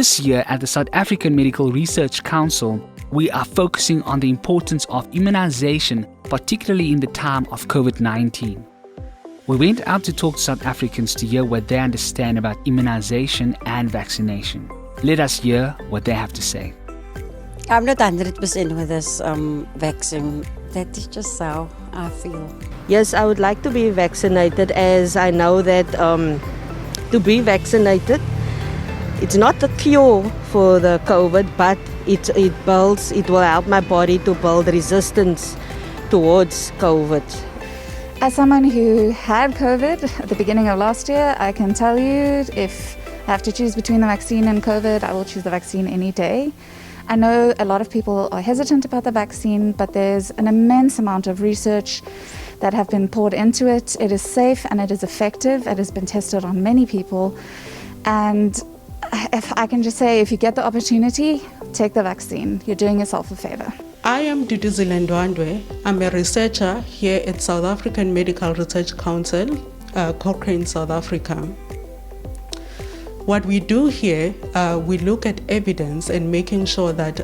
This year at the South African Medical Research Council, we are focusing on the importance of immunization, particularly in the time of COVID-19. We went out to talk to South Africans to hear what they understand about immunization and vaccination. Let us hear what they have to say. I'm not 100% with this vaccine. That is just how I feel. Yes, I would like to be vaccinated, as I know that to be vaccinated, it's not a cure for the COVID, but it will help my body to build resistance towards COVID. As someone who had COVID at the beginning of last year, I can tell you if I have to choose between the vaccine and COVID, I will choose the vaccine any day. I know a lot of people are hesitant about the vaccine, but there's an immense amount of research that have been poured into it. It is safe and it is effective. It has been tested on many people. And if I can just say, if you get the opportunity, take the vaccine. You're doing yourself a favor. I am Duduzi Ndwandwe. I'm a researcher here at South African Medical Research Council, Cochrane, South Africa. What we do here, we look at evidence and making sure that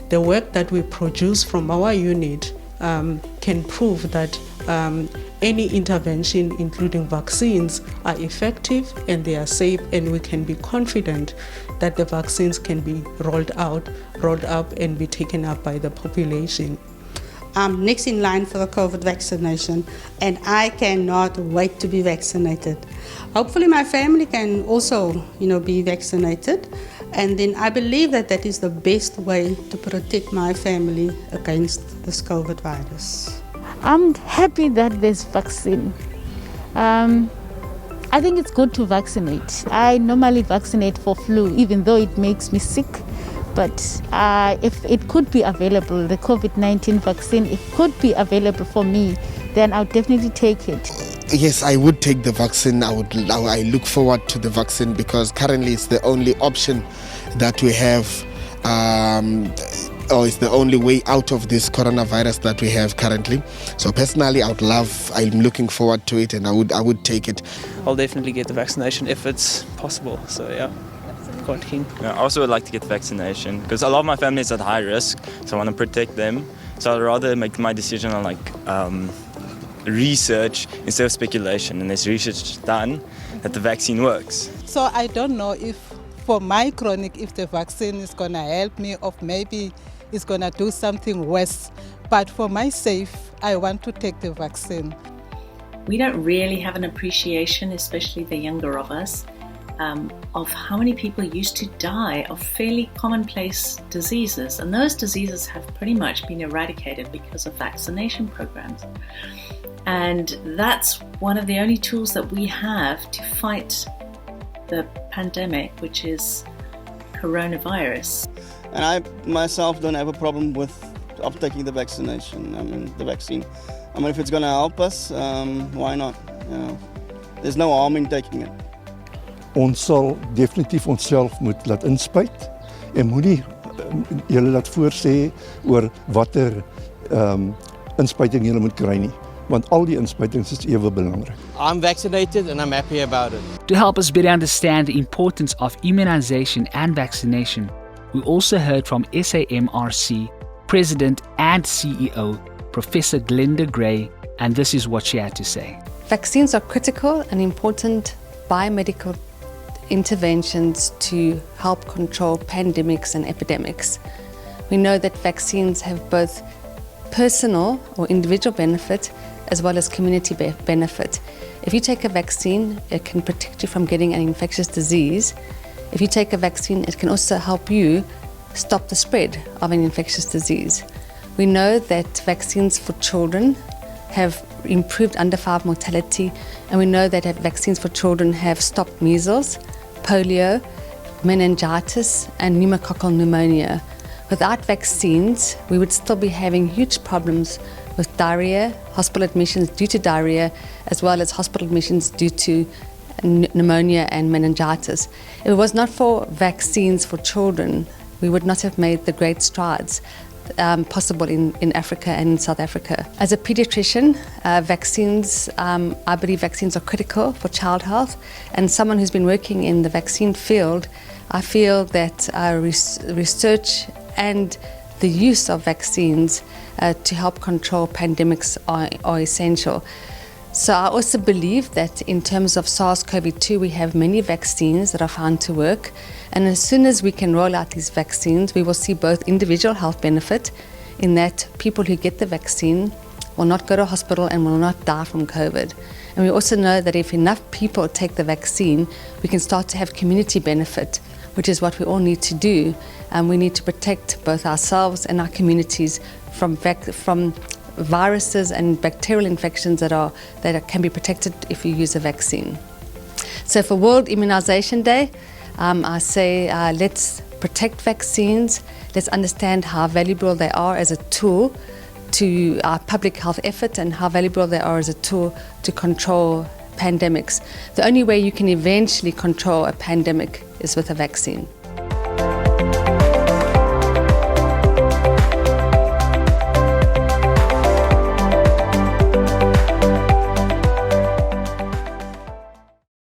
the work that we produce from our unit can prove that any intervention, including vaccines, are effective and they are safe, and we can be confident that the vaccines can be rolled up and be taken up by the population. I'm next in line for the COVID vaccination, and I cannot wait to be vaccinated. Hopefully my family can also, be vaccinated, and then I believe that that is the best way to protect my family against this COVID virus. I'm happy that there's vaccine. I think it's good to vaccinate. I normally vaccinate for flu, even though it makes me sick. But if it could be available, the COVID-19 vaccine, it could be available for me, then I'll definitely take it. Yes, I would take the vaccine. I look forward to the vaccine because currently it's the only option that we have, or it's the only way out of this coronavirus that we have currently. So personally, I'm looking forward to it, and I would take it. I'll definitely get the vaccination if it's possible. So yeah. Quite keen. I also would like to get the vaccination because a lot of my family is at high risk, so I want to protect them. So I'd rather make my decision on research instead of speculation, and there's research done that the vaccine works. So I don't know if for my chronic, if the vaccine is going to help me or maybe it's going to do something worse. But for my safe, I want to take the vaccine. We don't really have an appreciation, especially the younger of us, of how many people used to die of fairly commonplace diseases, and those diseases have pretty much been eradicated because of vaccination programs. And that's one of the only tools that we have to fight the pandemic, which is coronavirus. And I myself don't have a problem with taking the vaccination. The vaccine. If it's going to help us, why not? There's no harm in taking it. Ons sal definitief onsself moet laat inspuit en moenie julle laat voorsê oor watter inspuiting julle moet kry nie, want al die inspuitings is ewe belangrik. I'm vaccinated and I'm happy about it. To help us better understand the importance of immunization and vaccination, we also heard from SAMRC President and CEO, Professor Glenda Gray, and this is what she had to say. Vaccines are critical and important biomedical interventions to help control pandemics and epidemics. We know that vaccines have both personal or individual benefit as well as community benefit. If you take a vaccine, it can protect you from getting an infectious disease. If you take a vaccine, it can also help you stop the spread of an infectious disease. We know that vaccines for children have improved under 5 mortality, and we know that vaccines for children have stopped measles, polio, meningitis, and pneumococcal pneumonia. Without vaccines, we would still be having huge problems with diarrhea, hospital admissions due to diarrhea, as well as hospital admissions due to pneumonia and meningitis. If it was not for vaccines for children, we would not have made the great strides possible in Africa and in South Africa. As a pediatrician, I believe vaccines are critical for child health, and someone who's been working in the vaccine field, I feel that research and the use of vaccines to help control pandemics are essential. So I also believe that in terms of SARS-CoV-2, we have many vaccines that are found to work. And as soon as we can roll out these vaccines, we will see both individual health benefit in that people who get the vaccine will not go to hospital and will not die from COVID. And we also know that if enough people take the vaccine, we can start to have community benefit, which is what we all need to do. And we need to protect both ourselves and our communities from viruses and bacterial infections that can be protected if you use a vaccine. So for World Immunization Day, I say let's protect vaccines, let's understand how valuable they are as a tool to our public health effort and how valuable they are as a tool to control pandemics. The only way you can eventually control a pandemic is with a vaccine.